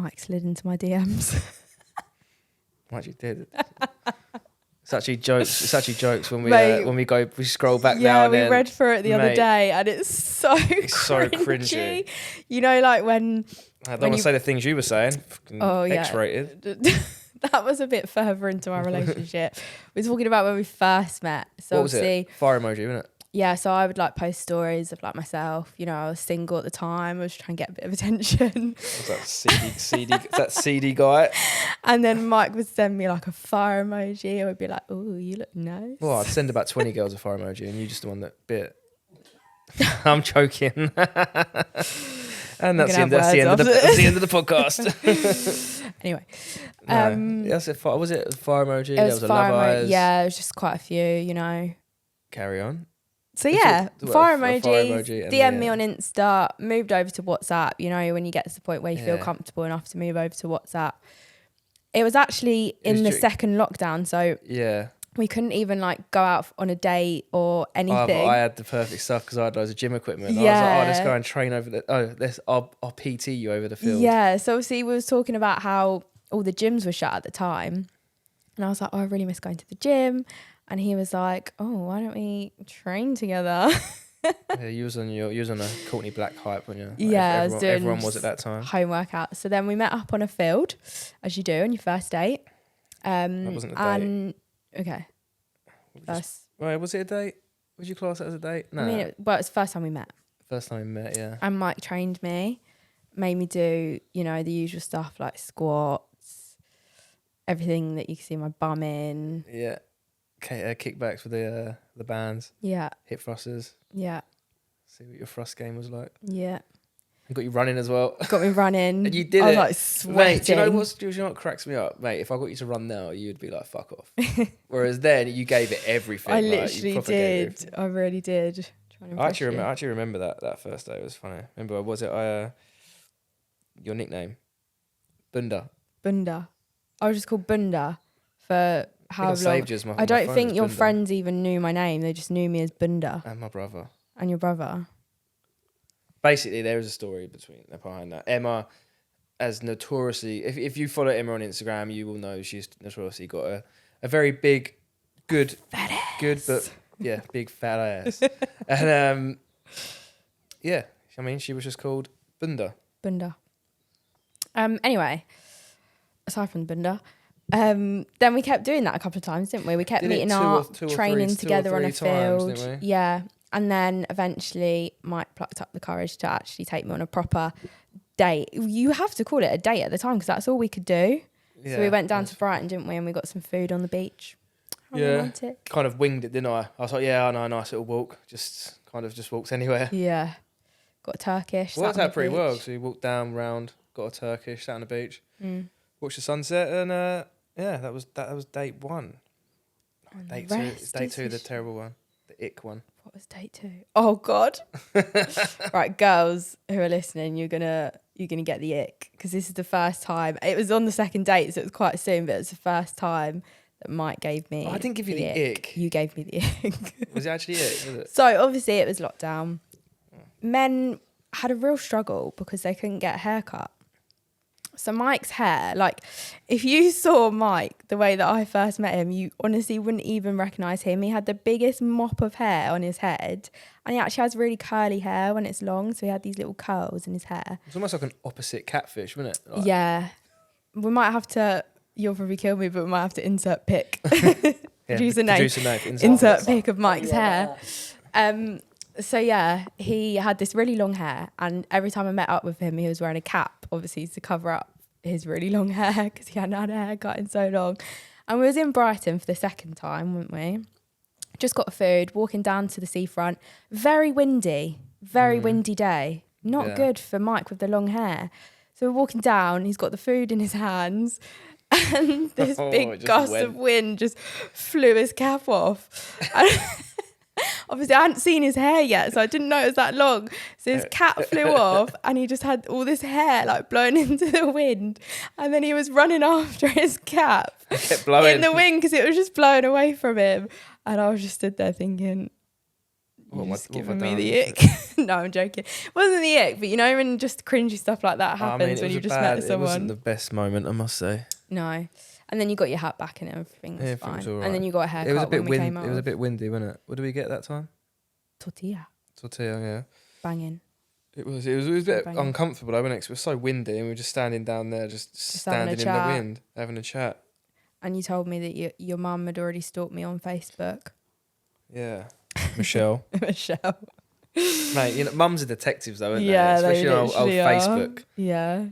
Mike slid into my DMs. What you did? It's actually jokes. It's actually jokes when we Mate, we scroll back now. Yeah, And we then, read through it the other mate, day, and it's so so cringy. cringy. You know, like when I don't want to say the things you were saying. Fucking X-rated. That was a bit further into our relationship. We're talking about when we first met. So what was it? Fire emoji, wasn't it? Yeah, so I would like post stories of like myself. You know, I was single at the time. I was trying to get a bit of attention. Was that CD guy? And then Mike would send me like a fire emoji. I would be like, "Oh, you look nice." Well, I'd send about 20 girls a fire emoji, and you just the one that bit. I'm joking. And that's the end of the podcast. Anyway, that's it. Was it a fire emoji? It was a fire love emoji. eyes. Yeah, it was just quite a few. You know. Carry on. So yeah, fire emoji, and DM me on Insta, moved over to WhatsApp, you know, when you get to the point where you feel comfortable enough to move over to WhatsApp. It was actually in the second lockdown, so we couldn't even like go out on a date or anything. I had the perfect stuff because I had loads of gym equipment. I was like, let's go and train over I'll PT you over the field. Yeah, so obviously we was talking about how all the gyms were shut at the time. And I was like, I really miss going to the gym. And he was like, "Oh, why don't we train together?" Yeah, you was on a Courtney Black hype, weren't you? Like yeah, everyone was at that time. Home workout. So then we met up on a field, as you do on your first date. That wasn't a date. Okay. Was it a date? Would you class that as a date? No. I mean, it was the first time we met. First time we met, yeah. And Mike trained me, made me do, you know, the usual stuff like squats, everything that you can see my bum in. Yeah. Kickbacks for the bands. Yeah. Hip thrusters. Yeah. See what your thrust game was like. Yeah. I got you running as well. Got me running. And you did it. I was like sweating. Mate, do you know what cracks me up? Mate, if I got you to run now, you'd be like, fuck off. Whereas then you gave it everything. I literally did. I really did. I actually remember that first day. It was funny. Remember, was it your nickname? Bunda. Bunda. I was just called Bunda for how long? I don't think your friends even knew my name. They just knew me as Bunda. And my brother. And your brother. Basically, there is a story behind that. Emma, as notoriously, if you follow Emma on Instagram, you will know she's notoriously got a very big, big fat ass. And I mean, she was just called Bunda. Bunda. Anyway, aside from Bunda, then we kept doing that a couple of times, didn't we? We kept meeting up, training together on a field. Times, yeah. And then eventually Mike plucked up the courage to actually take me on a proper date. You have to call it a date at the time because that's all we could do. Yeah, so we went down to Brighton, didn't we? And we got some food on the beach. How romantic. Kind of winged it, didn't I? I was like, yeah, I know, a nice little walk. Just walked anywhere. Yeah. Got a Turkish. Worked out pretty well. So we walked down, round, got a Turkish, sat on the beach, watched the sunset, and that was date one. Date two, the terrible one, the ick one. What was date 2? Oh God! Right, girls who are listening, you're gonna get the ick because this is the first time. It was on the second date, so it was quite soon, but it's the first time that Mike gave me. I didn't give you the ick. You gave me the ick. Was it actually ick? Was it? So obviously it was lockdown. Men had a real struggle because they couldn't get a haircut. So Mike's hair, like if you saw Mike the way that I first met him, you honestly wouldn't even recognise him. He had the biggest mop of hair on his head, and he actually has really curly hair when it's long, so he had these little curls in his hair. It's almost like an opposite catfish, wasn't it? Like, yeah. We might have to, you'll probably kill me, but we might have to insert pic. Producer note. Insert pic of Mike's hair. So yeah, he had this really long hair, and every time I met up with him, he was wearing a cap, obviously to cover up his really long hair because he hadn't had a haircut in so long. And we was in Brighton for the second time, weren't we? Just got food, walking down to the seafront. Very windy day. Not good for Mike with the long hair. So we're walking down, he's got the food in his hands, and this big gust of wind just flew his cap off. Obviously, I hadn't seen his hair yet, so I didn't know it was that long. So his cap flew off, and he just had all this hair like blown into the wind. And then he was running after his cap kept blowing in the wind because it was just blowing away from him. And I was just stood there thinking, Just giving me the ick. No, I'm joking. It wasn't the ick, but you know when just cringy stuff like that happens when you've just met someone. It wasn't the best moment, I must say. No. And then you got your hat back and everything was fine. Was right. And then you got a haircut when we came out. It was a bit windy, wasn't it? What did we get that time? Tortilla, yeah. Banging. It was a bit uncomfortable, though, wasn't it? 'Cause it was so windy and we were just standing down there, just standing in the wind, having a chat. And you told me that your mum had already stalked me on Facebook. Yeah. Michelle. Michelle. Mate, mums are detectives though, aren't they? Especially on old Facebook. Yeah.